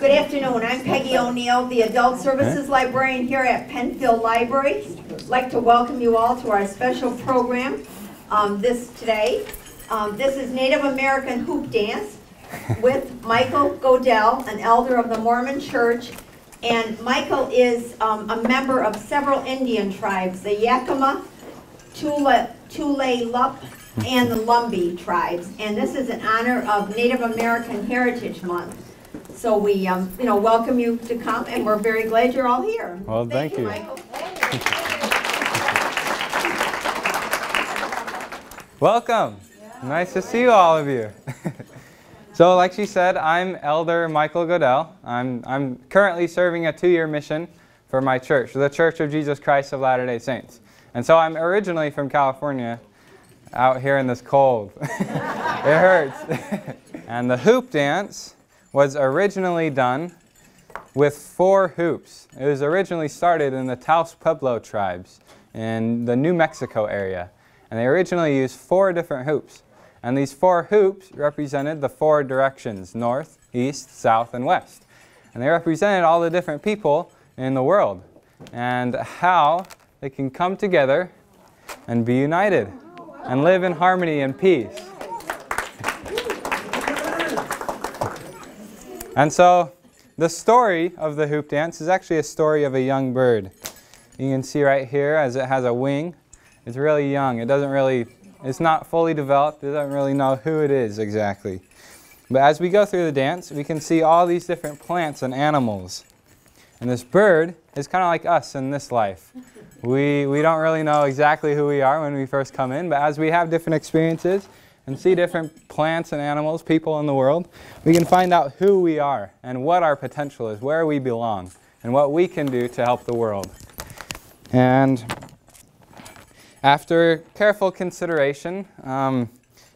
Good afternoon. I'm Peggy O'Neill, the Adult Services Librarian here at Penfield Library. I'd like to welcome you all to our special program today. This is Native American Hoop Dance with Michael Goedel, an elder of the Mormon Church. And Michael is a member of several Indian tribes, the Yakama, Tulalip, and the Lumbee tribes. And this is in honor of Native American Heritage Month. So we, welcome you to come, and we're very glad you're all here. Well, thank you. Michael. Welcome. Yeah. Nice to see all of you. So, like she said, I'm Elder Michael Goedel. I'm currently serving a 2-year mission for my church, the Church of Jesus Christ of Latter-day Saints. And so I'm originally from California, out here in this cold. It hurts. And the hoop dance was originally done with 4 hoops. It was originally started in the Taos Pueblo tribes in the New Mexico area. And they originally used 4 different hoops. And these 4 hoops represented the 4 directions, north, east, south, and west. And they represented all the different people in the world and how they can come together and be united and live in harmony and peace. And so the story of the hoop dance is actually a story of a young bird. You can see right here as it has a wing. It's really young. It's not fully developed. It doesn't really know who it is exactly. But as we go through the dance, we can see all these different plants and animals. And this bird is kind of like us in this life. We don't really know exactly who we are when we first come in, but as we have different experiences and see different plants and animals, people in the world, we can find out who we are and what our potential is, where we belong, and what we can do to help the world. And after careful consideration,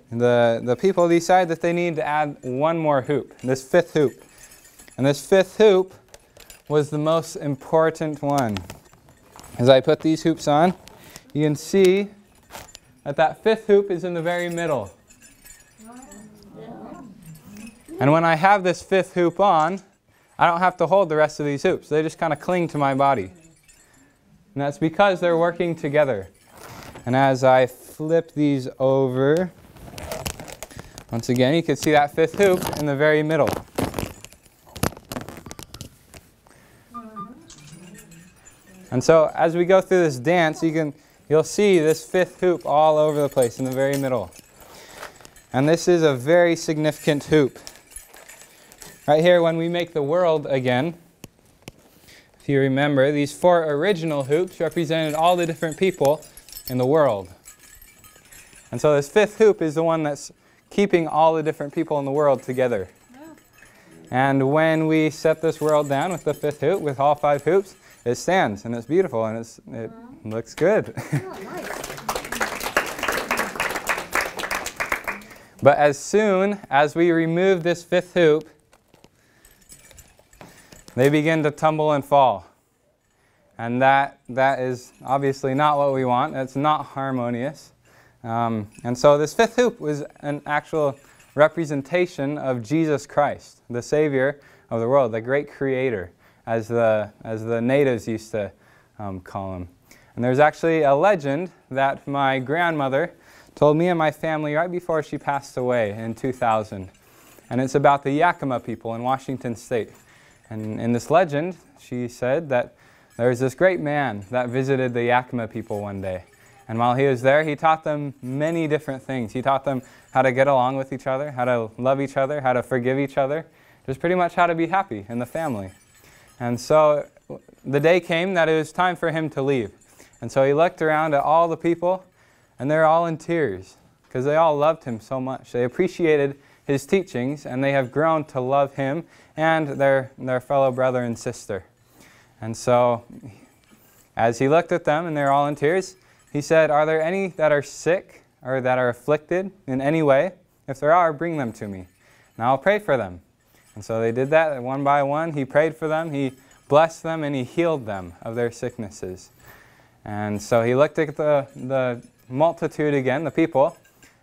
the people decide that they need to add one more hoop, this 5th hoop. And this 5th hoop was the most important one. As I put these hoops on, you can see that 5th hoop is in the very middle. And when I have this 5th hoop on, I don't have to hold the rest of these hoops. They just kind of cling to my body. And that's because they're working together. And as I flip these over, once again, you can see that 5th hoop in the very middle. And so as we go through this dance, you'll see this 5th hoop all over the place in the very middle. And this is a very significant hoop. Right here, when we make the world again, if you remember, these 4 original hoops represented all the different people in the world. And so this 5th hoop is the one that's keeping all the different people in the world together. And when we set this world down with the 5th hoop, with all 5 hoops, it stands, and it's beautiful, and it looks good. But as soon as we remove this 5th hoop, they begin to tumble and fall. And that is obviously not what we want. It's not harmonious. And so this 5th hoop was an actual representation of Jesus Christ, the Savior of the world, the great Creator, as the natives used to call him. And there's actually a legend that my grandmother told me and my family right before she passed away in 2000. And it's about the Yakama people in Washington State. And in this legend, she said that there was this great man that visited the Yakama people one day. And while he was there, he taught them many different things. He taught them how to get along with each other, how to love each other, how to forgive each other, just pretty much how to be happy in the family. And so the day came that it was time for him to leave. And so he looked around at all the people, and they're all in tears because they all loved him so much. They appreciated his teachings, and they have grown to love him and their fellow brother and sister. And so as he looked at them, and they're all in tears, he said, "Are there any that are sick or that are afflicted in any way? If there are, bring them to me, and I'll pray for them." And so they did that one by one. He prayed for them, he blessed them, and he healed them of their sicknesses. And so he looked at the multitude again, the people,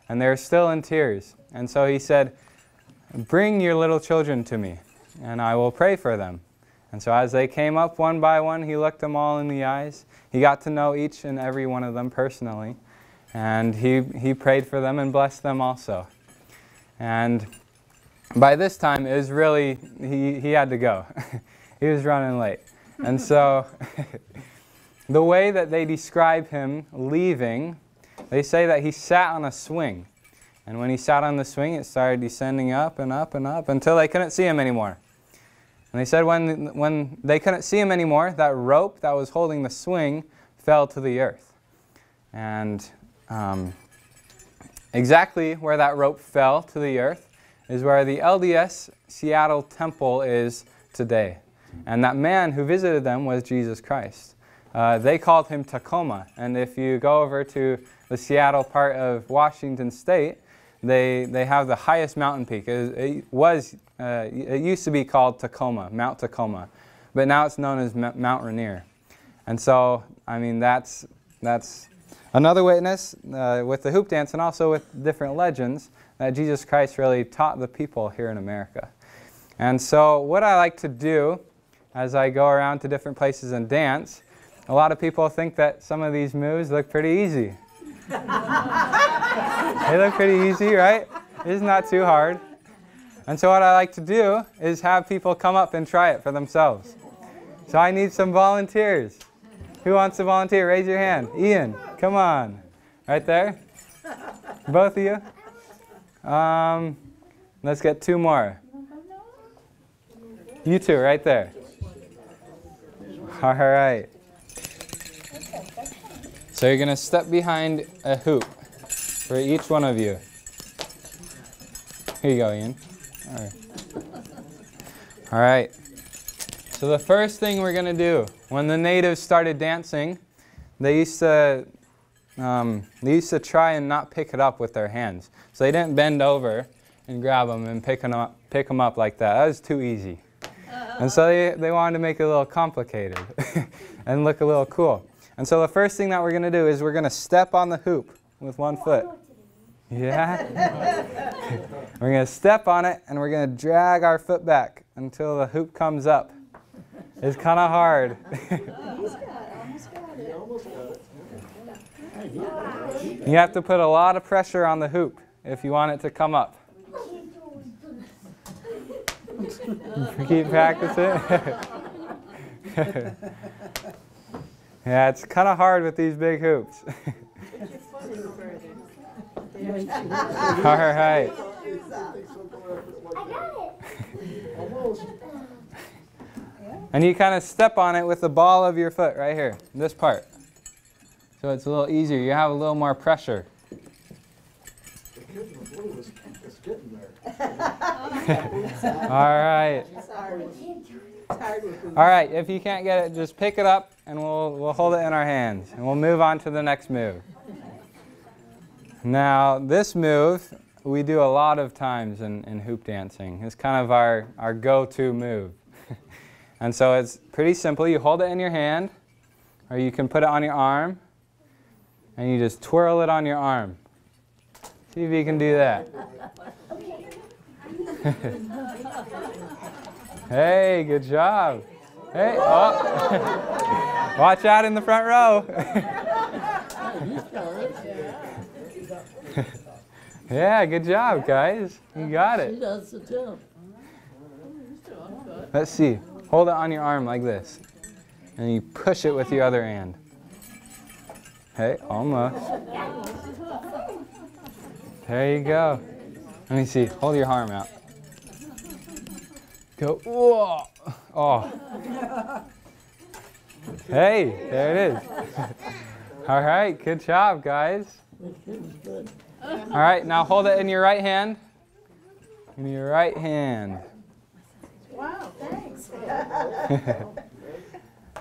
and they're still in tears. And so he said, "Bring your little children to me." and I will pray for them. And so as they came up one by one, he looked them all in the eyes. He got to know each and every one of them personally. And he prayed for them and blessed them also. And by this time, it was really, he had to go. He was running late. And so the way that they describe him leaving, they say that he sat on a swing. And when he sat on the swing, it started descending up and up and up until they couldn't see him anymore. And they said when they couldn't see him anymore, that rope that was holding the swing fell to the earth. And exactly where that rope fell to the earth is where the LDS Seattle Temple is today. And that man who visited them was Jesus Christ. They called him Takoma. And if you go over to the Seattle part of Washington State, they have the highest mountain peak. It used to be called Tacoma, Mount Tacoma, but now it's known as Mount Rainier. And so, I mean, that's another witness with the hoop dance and also with different legends that Jesus Christ really taught the people here in America. And so what I like to do as I go around to different places and dance, a lot of people think that some of these moves look pretty easy. They look pretty easy, right? It's not too hard. And so what I like to do is have people come up and try it for themselves. So I need some volunteers. Who wants to volunteer? Raise your hand. Ian, come on. Right there. Both of you. Let's get 2 more. You 2 right there. All right. So you're going to step behind a hoop for each one of you. Here you go, Ian. All right. All right. So the first thing we're going to do, when the natives started dancing, they used to try and not pick it up with their hands. So they didn't bend over and grab them and pick them up like that. That was too easy. And so they wanted to make it a little complicated and look a little cool. And so the first thing that we're going to do is we're going to step on the hoop with one foot. Yeah? We're going to step on it and we're going to drag our foot back until the hoop comes up. It's kind of hard. You have to put a lot of pressure on the hoop if you want it to come up. Keep practicing. Yeah, it's kind of hard with these big hoops. All right. And you kind of step on it with the ball of your foot right here, this part. So it's a little easier. You have a little more pressure. All right. All right, if you can't get it, just pick it up and we'll hold it in our hands. And we'll move on to the next move. Now, this move we do a lot of times in hoop dancing. It's kind of our go-to move. And so it's pretty simple. You hold it in your hand, or you can put it on your arm, and you just twirl it on your arm. See if you can do that. Hey, good job. Hey, oh. Watch out in the front row. Yeah, good job, guys. You got it. Let's see. Hold it on your arm like this. And you push it with your other hand. Hey, almost. There you go. Let me see. Hold your arm out. Go. Whoa. Oh. Hey, there it is. All right, good job, guys. All right, now hold it in your right hand. In your right hand. Wow, thanks.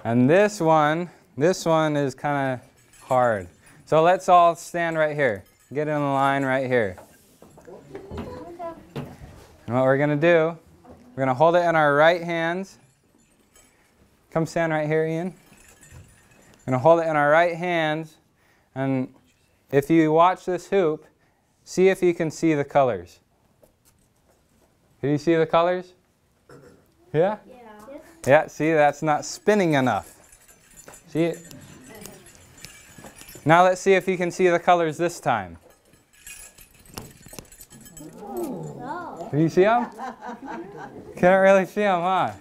And this one is kind of hard. So let's all stand right here. Get in the line right here. And what we're going to do, we're going to hold it in our right hands. Come stand right here, Ian. We're going to hold it in our right hands. And if you watch this hoop, see if you can see the colors. Can you see the colors? Yeah? Yeah. Yeah, see, that's not spinning enough. See it? Now let's see if you can see the colors this time. No. Do you see them? Can't really see them, huh?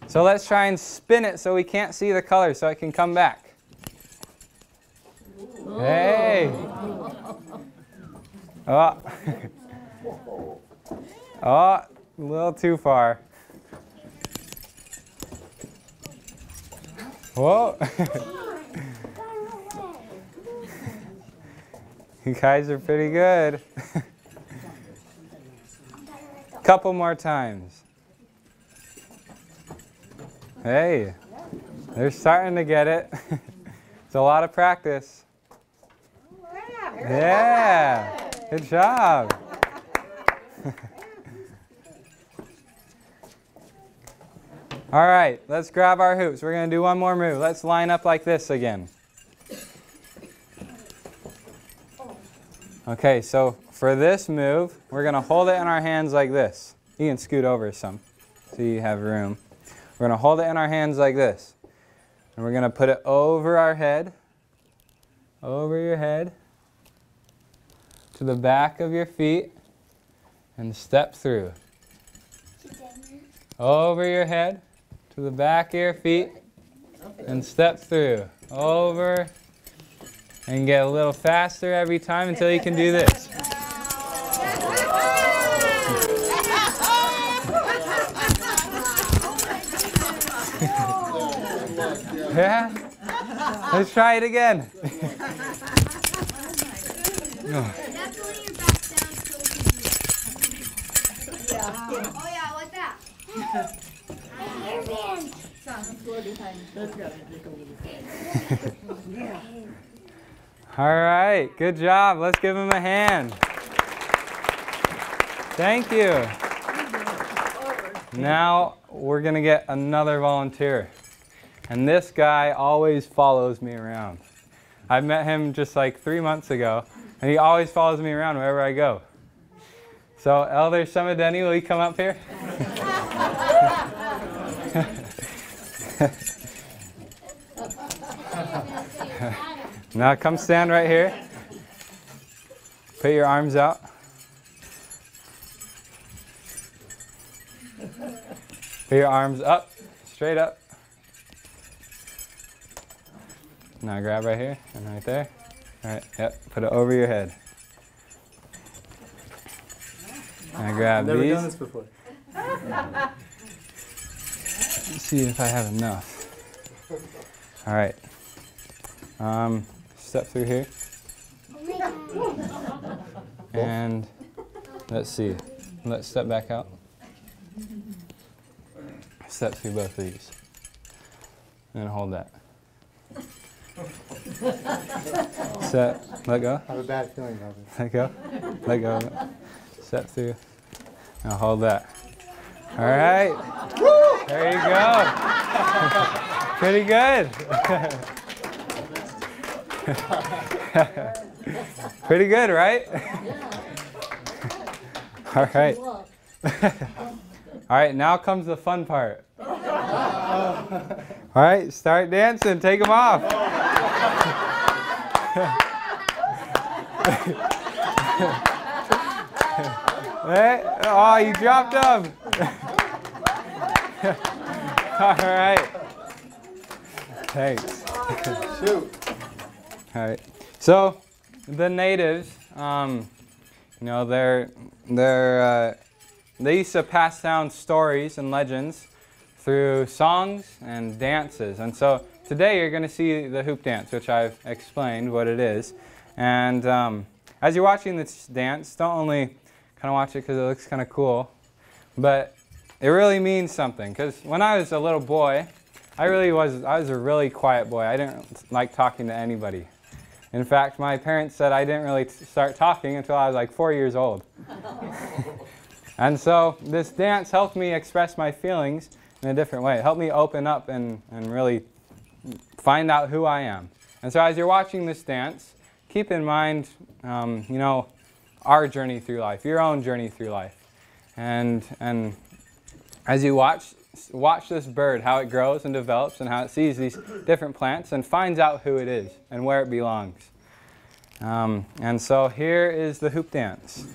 So let's try and spin it so we can't see the colors so it can come back. Hey! Oh. Oh, a little too far. Whoa! You guys are pretty good. Couple more times. Hey, they're starting to get it. It's a lot of practice. Yeah, good job. All right, let's grab our hoops. We're going to do one more move. Let's line up like this again. Okay, so for this move, we're going to hold it in our hands like this. You can scoot over some so you have room. We're going to hold it in our hands like this. And we're going to put it over our head, over your head, to the back of your feet, and step through. Over your head, to the back of your feet, and step through. Over, and get a little faster every time until you can do this. Yeah? Let's try it again. Oh yeah, like that. All right, good job. Let's give him a hand. Thank you. Now we're going to get another volunteer. And this guy always follows me around. I met him just like 3 months ago, and he always follows me around wherever I go. So, Elder Samadeni, will you come up here? Now come stand right here. Put your arms out. Put your arms up, straight up. Now grab right here and right there. All right, yep, put it over your head. Now grab Never these. done this before. Let's see if I have enough. All right. Step through here. And let's see. Let's step back out. Step through both of these. And hold that. Step, let go. I have a bad feeling about this. Let go. Let go. Step through. Now hold that. All right. There you go. Pretty good. Pretty good, right? All right. All right, now comes the fun part. All right, start dancing. Take them off. Hey, oh, you dropped them. All right. Thanks. Shoot. All right. So the natives, you know, they used to pass down stories and legends through songs and dances. And so today you're going to see the hoop dance, which I've explained what it is. And as you're watching this dance, don't only kind of watch it because it looks kind of cool, but it really means something. Because when I was a little boy, I was a really quiet boy. I didn't like talking to anybody. In fact, my parents said I didn't really start talking until I was like 4 years old. And so this dance helped me express my feelings in a different way. It helped me open up and really find out who I am. And so as you're watching this dance, keep in mind, you know, our journey through life, your own journey through life. And as you watch this bird, how it grows and develops and how it sees these different plants and finds out who it is and where it belongs. And so here is the hoop dance.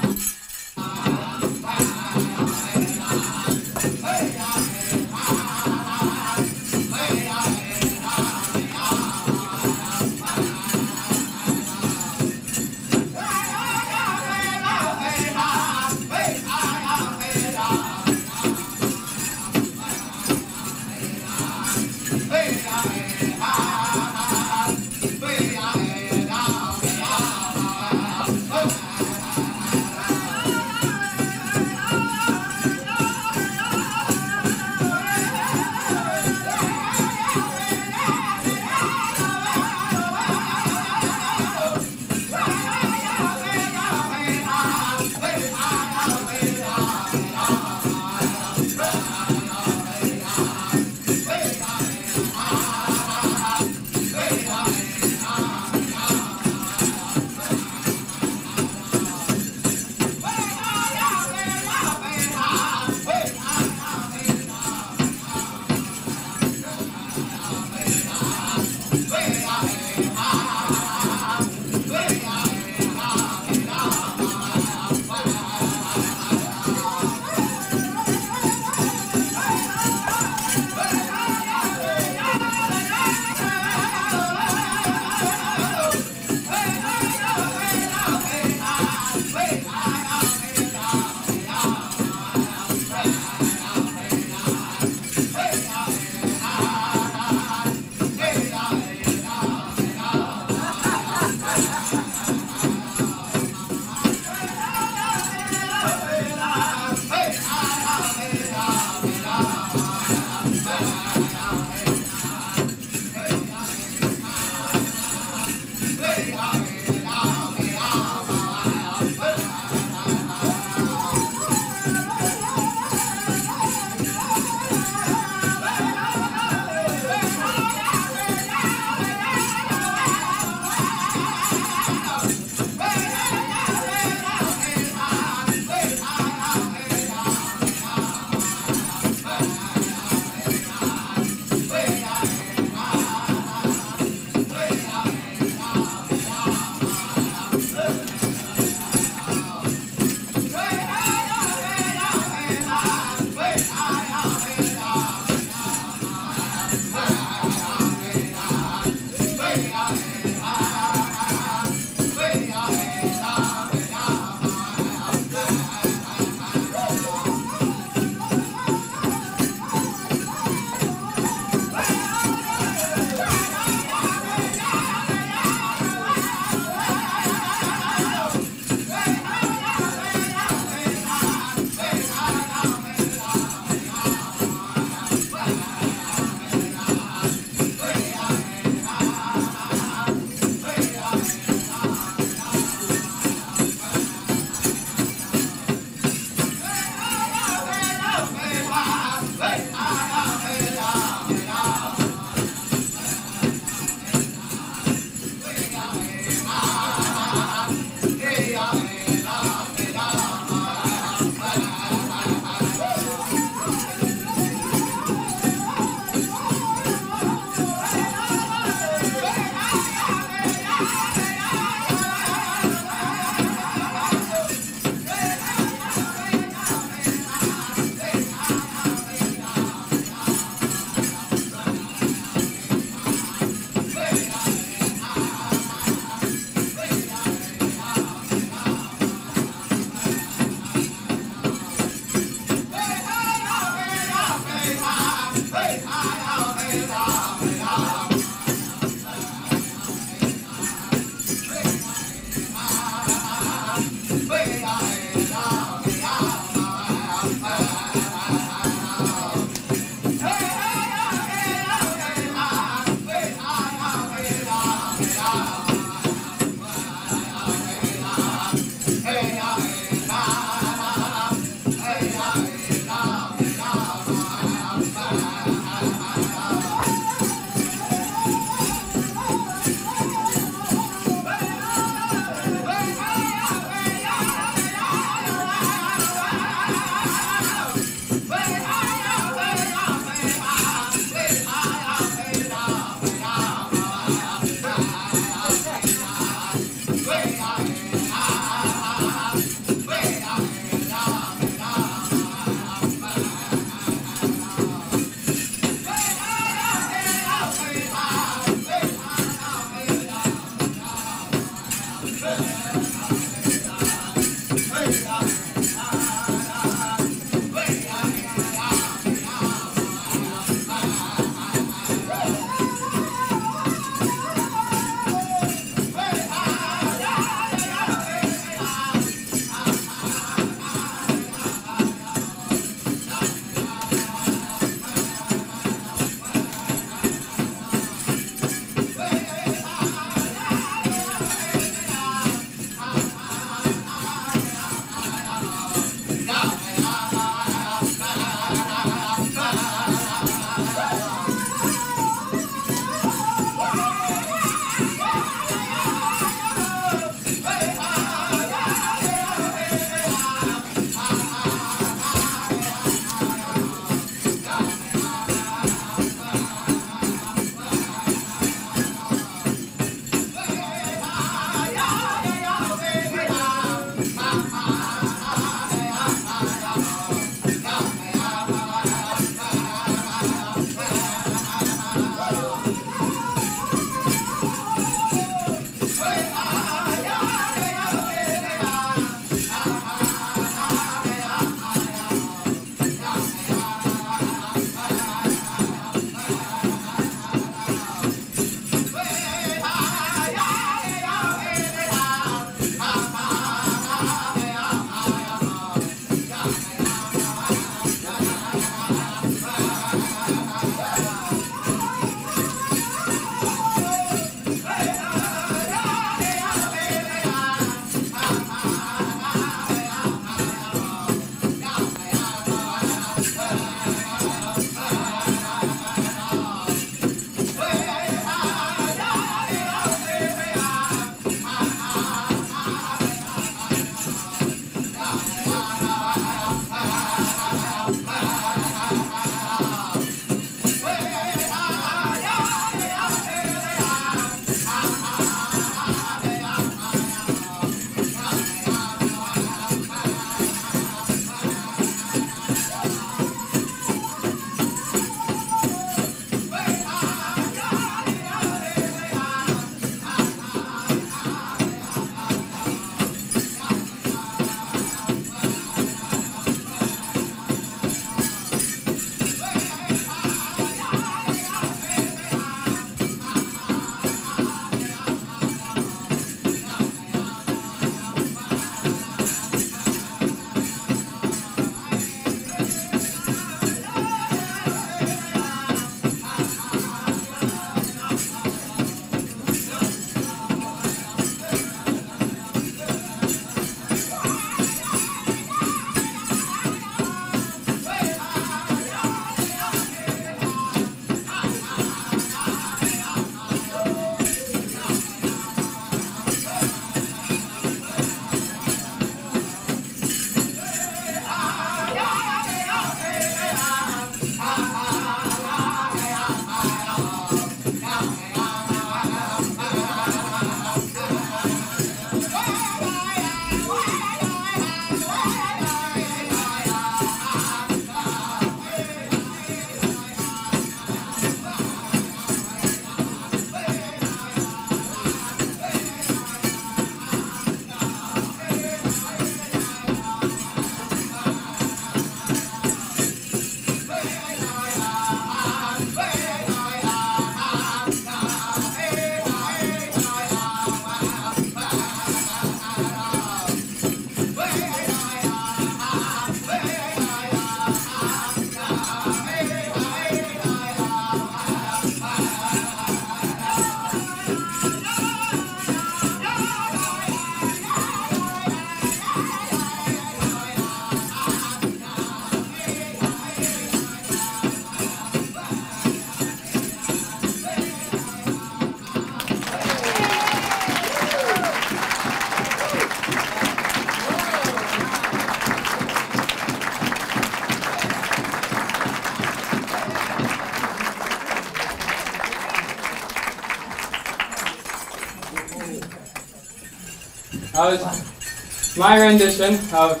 That was my rendition of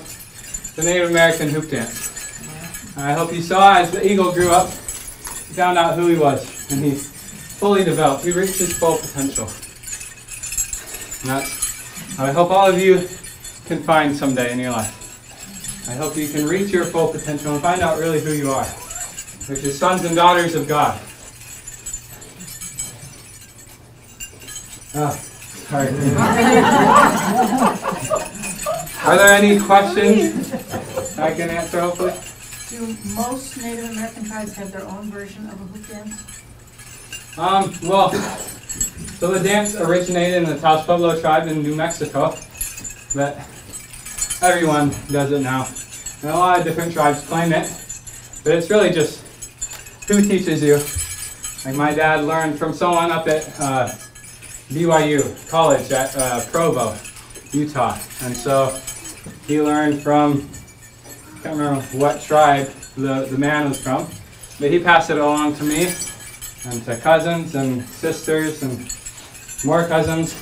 the Native American hoop dance. I hope you saw as the eagle grew up, he found out who he was, and he fully developed. He reached his full potential. And that's what I hope all of you can find someday in your life. I hope you can reach your full potential and find out really who you are, which is sons and daughters of God. Oh, sorry. Are there any questions I can answer, hopefully? Do most Native American tribes have their own version of a hoop dance? Well, so the dance originated in the Taos Pueblo tribe in New Mexico, but everyone does it now. And a lot of different tribes claim it, but it's really just who teaches you. Like my dad learned from someone up at BYU College at Provo, Utah, and so he learned from, I can't remember what tribe the man was from, but he passed it along to me and to cousins and sisters and more cousins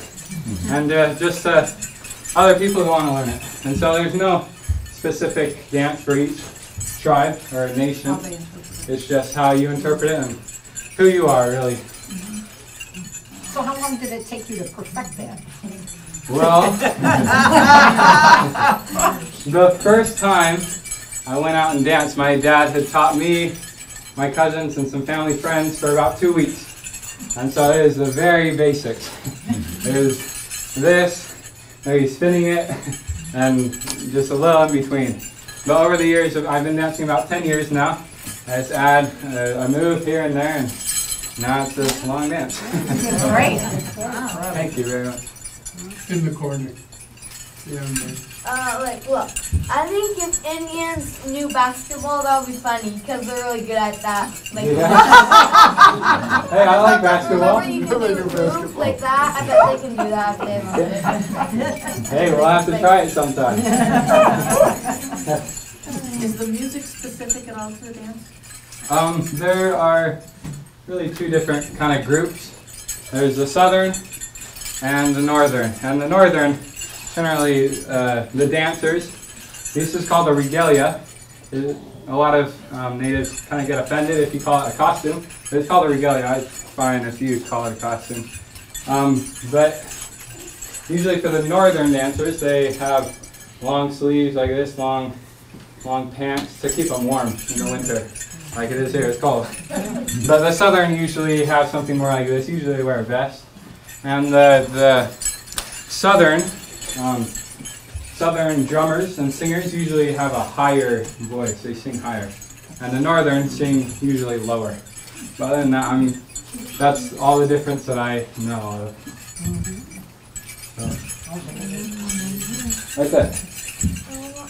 and just other people who want to learn it. And so there's no specific dance for each tribe or nation. It's just how you interpret it and who you are, really. So how long did it take you to perfect that? Well, the first time I went out and danced, my dad had taught me, my cousins, and some family friends for about 2 weeks. And so it is the very basics. There's this, maybe spinning it, and just a little in between. But over the years, I've been dancing about 10 years now. I just add a move here and there, and now it's this long dance. Great. Thank you very much. In the corner. Yeah, Look, I think if Indians knew basketball, that would be funny because they're really good at that. Like, Yeah. Hey, I like basketball. remember you can do moves like that? I bet they can do that if they want. Hey, we'll have to try it sometime. Is the music specific at all to the dance? There are really two different kind of groups. There's the southern and the northern. And the northern, generally the dancers, this is called a regalia. A lot of natives kind of get offended if you call it a costume, but it's called a regalia. It's fine if you call it a costume. But usually for the northern dancers, they have long sleeves like this, long pants to keep them warm in the winter, like it is here, it's cold. But the southern usually have something more like this. Usually they wear a vest. And the southern drummers and singers usually have a higher voice. They sing higher. And the northern sing usually lower. But other than that, that's all the difference that I know of. So. Right there.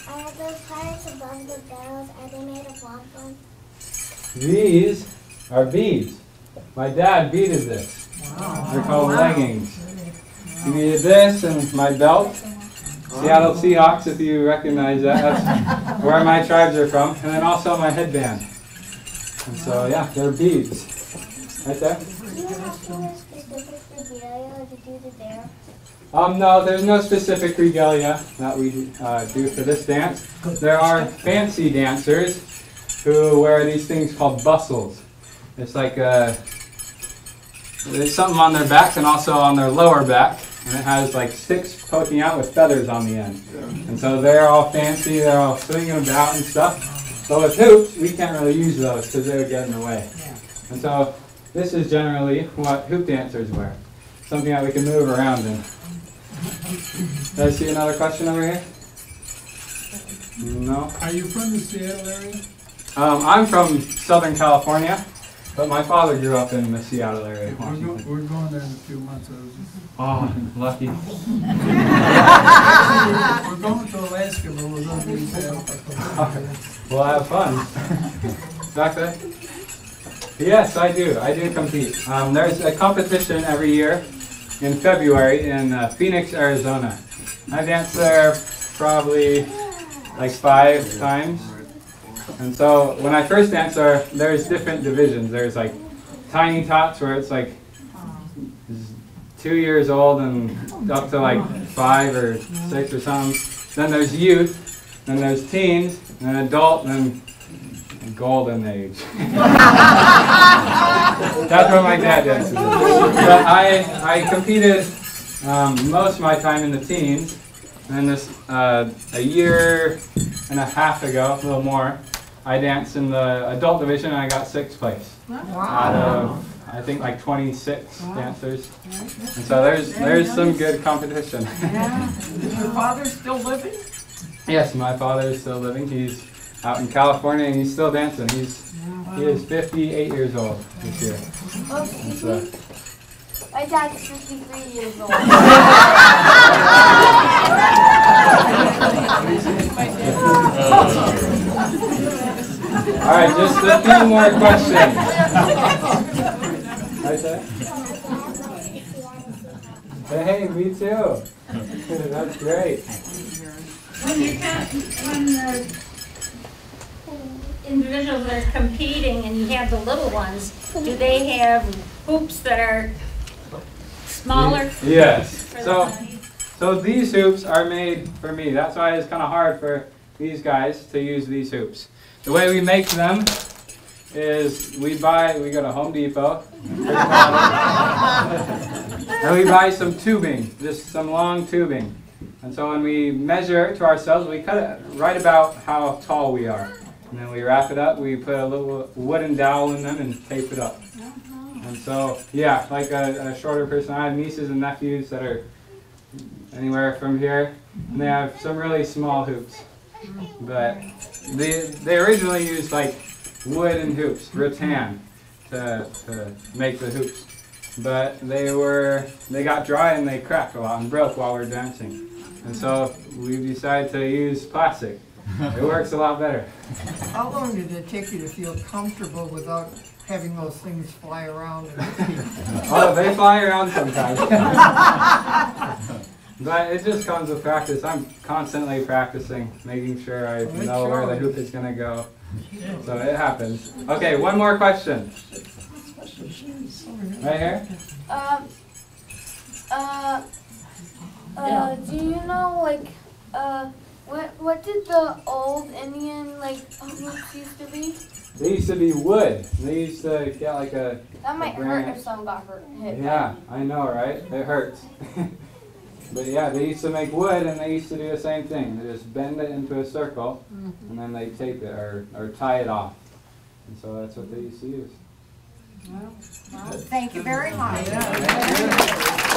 Are those parts above the bells, are they made of wampum? These are beads. My dad beaded this. Wow. They're called leggings. He beaded this and my belt. Seattle Seahawks, if you recognize that. That's where my tribes are from. And then also my headband. And so, yeah, they're beads. Right there. Do you have to wear specific regalia to do the dance? No, there's no specific regalia that we do for this dance. There are fancy dancers who wear these things called bustles. It's like there's something on their backs and also on their lower back, and it has like sticks poking out with feathers on the end. And so they're all fancy, they're all swinging about and stuff. But with hoops, we can't really use those because they would get in the way. And so this is generally what hoop dancers wear. Something that we can move around in. Did I see another question over here? No? Are you from the Seattle area? I'm from Southern California, but my father grew up in the Seattle area. We're going there in a few months. Oh, lucky. We're going to Alaska, but we're going to be in Seattle. We'll have fun. Back there? Yes, I do. I do compete. There's a competition every year in February in Phoenix, Arizona. I danced there probably like 5 times. And so when I first danced there, there's different divisions. There's like tiny tots where it's like 2 years old and up to like 5 or 6 or something. Then there's youth, then there's teens, then adult, then golden age. That's what my dad dances. But I competed most of my time in the teens, and then this a year and a half ago, a little more, I danced in the adult division and I got 6th place out of I think like 26 dancers. And so there's some good competition. Is your father still living? Yes, my father is still living. He's out in California and he's still dancing. He is 58 years old this year. Oh, excuse me? My dad's 53 years old. All right, just a few more questions. Right there? Hey, me too. That's great. When the individuals are competing and you have the little ones, do they have hoops that are smaller? Yes. So these hoops are made for me. That's why it's kind of hard for these guys to use these hoops. The way we make them is we go to Home Depot and we buy some tubing, just some long tubing. And so when we measure it to ourselves, we cut it right about how tall we are. And then we wrap it up, we put a little wooden dowel in them and tape it up. And so, yeah, like a shorter person. I have nieces and nephews that are anywhere from here, and they have some really small hoops. But they originally used like wooden hoops, rattan, to make the hoops. But they got dry and they cracked a lot and broke while we were dancing. And so we decided to use plastic. It works a lot better. How long did it take you to feel comfortable without having those things fly around? Oh, they fly around sometimes. But it just comes with practice. I'm constantly practicing, making sure I know where the hoop is going to go. So it happens. Okay, one more question. Right here? Do you know, like, what did the old Indian, like, hoops used to be? They used to be wood. They used to get like a... That might hurt if someone got hit. Yeah, I know, right? It hurts. But yeah, they used to make wood and they used to do the same thing. They just bend it into a circle and then they tape it or tie it off. And so that's what they used to use. Well, Thank you very much. Thank you.